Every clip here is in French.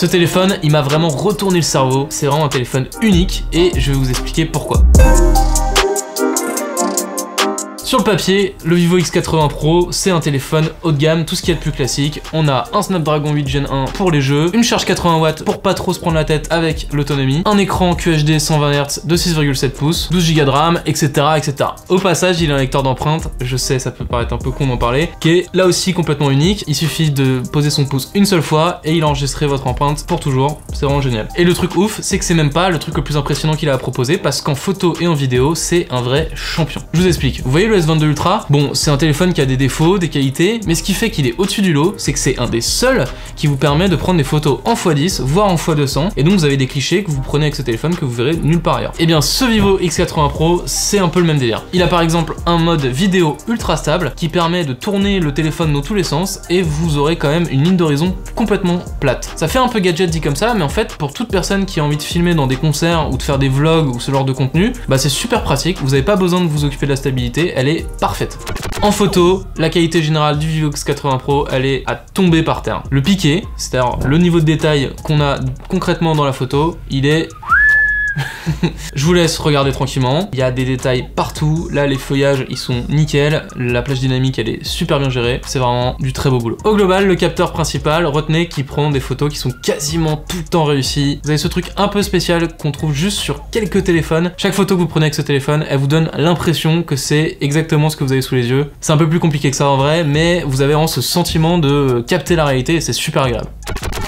Ce téléphone, il m'a vraiment retourné le cerveau. C'est vraiment un téléphone unique et je vais vous expliquer pourquoi. Sur le papier, le Vivo X80 Pro, c'est un téléphone haut de gamme, tout ce qu'il y a de plus classique. On a un Snapdragon 8 Gen 1 pour les jeux, une charge 80 watts pour pas trop se prendre la tête avec l'autonomie, un écran QHD 120 Hz de 6,7 pouces, 12 Go de RAM, etc., etc. Au passage, il a un lecteur d'empreintes, je sais, ça peut paraître un peu con d'en parler, qui est là aussi complètement unique. Il suffit de poser son pouce une seule fois et il a enregistré votre empreinte pour toujours. C'est vraiment génial. Et le truc ouf, c'est que c'est même pas le truc le plus impressionnant qu'il a à proposer, parce qu'en photo et en vidéo, c'est un vrai champion. Je vous explique. Vous voyez le S22 Ultra, bon, c'est un téléphone qui a des défauts, des qualités, mais ce qui fait qu'il est au-dessus du lot, c'est que c'est un des seuls qui vous permet de prendre des photos en x10, voire en x200, et donc vous avez des clichés que vous prenez avec ce téléphone que vous verrez nulle part ailleurs. Et bien ce Vivo X80 Pro, c'est un peu le même délire. Il a par exemple un mode vidéo ultra stable qui permet de tourner le téléphone dans tous les sens, et vous aurez quand même une ligne d'horizon complètement plate. Ça fait un peu gadget dit comme ça, mais en fait, pour toute personne qui a envie de filmer dans des concerts ou de faire des vlogs ou ce genre de contenu, bah c'est super pratique, vous n'avez pas besoin de vous occuper de la stabilité, elle est parfaite. En photo, la qualité générale du Vivo X80 Pro, elle est à tomber par terre. Le piqué, c'est-à-dire le niveau de détail qu'on a concrètement dans la photo, il est... Je vous laisse regarder tranquillement, il y a des détails partout, là les feuillages ils sont nickel, la plage dynamique elle est super bien gérée, c'est vraiment du très beau boulot. Au global, le capteur principal, retenez qu'il prend des photos qui sont quasiment tout le temps réussies. Vous avez ce truc un peu spécial qu'on trouve juste sur quelques téléphones. Chaque photo que vous prenez avec ce téléphone, elle vous donne l'impression que c'est exactement ce que vous avez sous les yeux. C'est un peu plus compliqué que ça en vrai, mais vous avez vraiment ce sentiment de capter la réalité et c'est super agréable.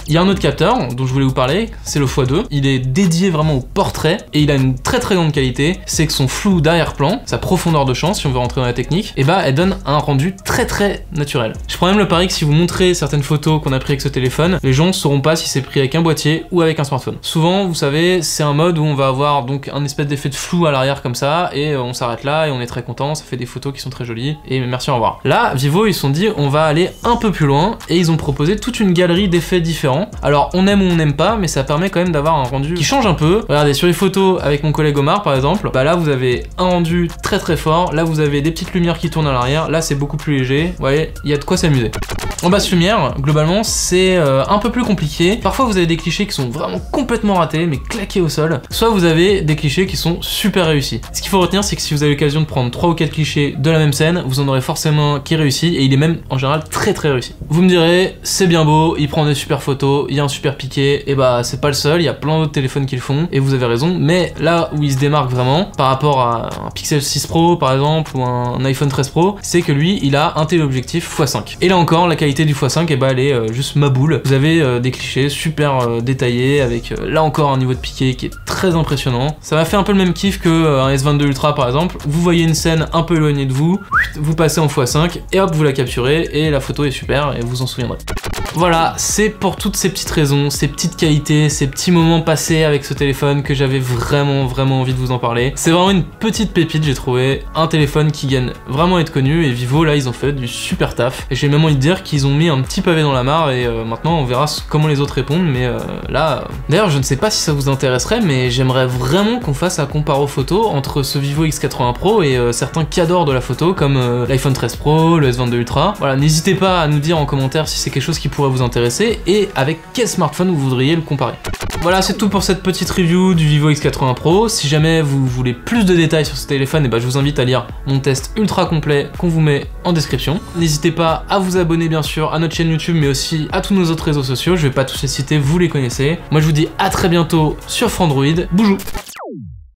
Il y a un autre capteur dont je voulais vous parler, c'est le x2. Il est dédié vraiment au portrait et il a une très grande qualité, c'est que son flou d'arrière-plan, sa profondeur de champ, si on veut rentrer dans la technique, et bah elle donne un rendu très naturel. Je prends même le pari que si vous montrez certaines photos qu'on a pris avec ce téléphone, les gens ne sauront pas si c'est pris avec un boîtier ou avec un smartphone. Souvent, vous savez, c'est un mode où on va avoir donc un espèce d'effet de flou à l'arrière comme ça, et on s'arrête là et on est très content, ça fait des photos qui sont très jolies, et merci, au revoir. Là, Vivo, ils se sont dit, on va aller un peu plus loin, et ils ont proposé toute une galerie d'effets différents. Alors on aime ou on n'aime pas, mais ça permet quand même d'avoir un rendu qui change un peu. Regardez, sur les photos avec mon collègue Omar par exemple, bah là vous avez un rendu très fort, là vous avez des petites lumières qui tournent à l'arrière, là c'est beaucoup plus léger, vous voyez, il y a de quoi s'amuser. En basse lumière, globalement c'est un peu plus compliqué. Parfois vous avez des clichés qui sont vraiment complètement ratés, mais claqués au sol, soit vous avez des clichés qui sont super réussis. Ce qu'il faut retenir, c'est que si vous avez l'occasion de prendre 3 ou 4 clichés de la même scène, vous en aurez forcément un qui réussit, et il est même en général très réussi. Vous me direz, c'est bien beau, il prend des super photos, il y a un super piqué, et bah c'est pas le seul, il y a plein d'autres téléphones qui le font, et vous avez raison, mais là où il se démarque vraiment, par rapport à un Pixel 6 Pro par exemple, ou un iPhone 13 Pro, c'est que lui, il a un téléobjectif x5. Et là encore, la qualité du x5, et bah elle est juste ma boule. Vous avez des clichés super détaillés, avec là encore un niveau de piqué qui est très impressionnant. Ça m'a fait un peu le même kiff que un S22 Ultra par exemple. Vous voyez une scène un peu éloignée de vous, vous passez en x5, et hop, vous la capturez, et la photo est super, et vous en souviendrez. Voilà, c'est pour toutes ces petites raisons, ces petites qualités, ces petits moments passés avec ce téléphone que j'avais vraiment envie de vous en parler. C'est vraiment une petite pépite, j'ai trouvé, un téléphone qui gagne vraiment à être connu, et Vivo là ils ont fait du super taf. Et j'ai même envie de dire qu'ils ont mis un petit pavé dans la mare, et maintenant on verra comment les autres répondent, mais là... D'ailleurs je ne sais pas si ça vous intéresserait, mais j'aimerais vraiment qu'on fasse un comparo photo entre ce Vivo X80 Pro et certains cadors de la photo comme l'iPhone 13 Pro, le S22 Ultra. Voilà, n'hésitez pas à nous dire en commentaire si c'est quelque chose qui pourrait vous intéresser et avec quel smartphone vous voudriez le comparer. Voilà, c'est tout pour cette petite review du Vivo X80 Pro. Si jamais vous voulez plus de détails sur ce téléphone, et bah, je vous invite à lire mon test ultra complet qu'on vous met en description. N'hésitez pas à vous abonner bien sûr à notre chaîne YouTube, mais aussi à tous nos autres réseaux sociaux. Je vais pas tous les citer, vous les connaissez. Moi je vous dis à très bientôt sur Frandroid. Boujou.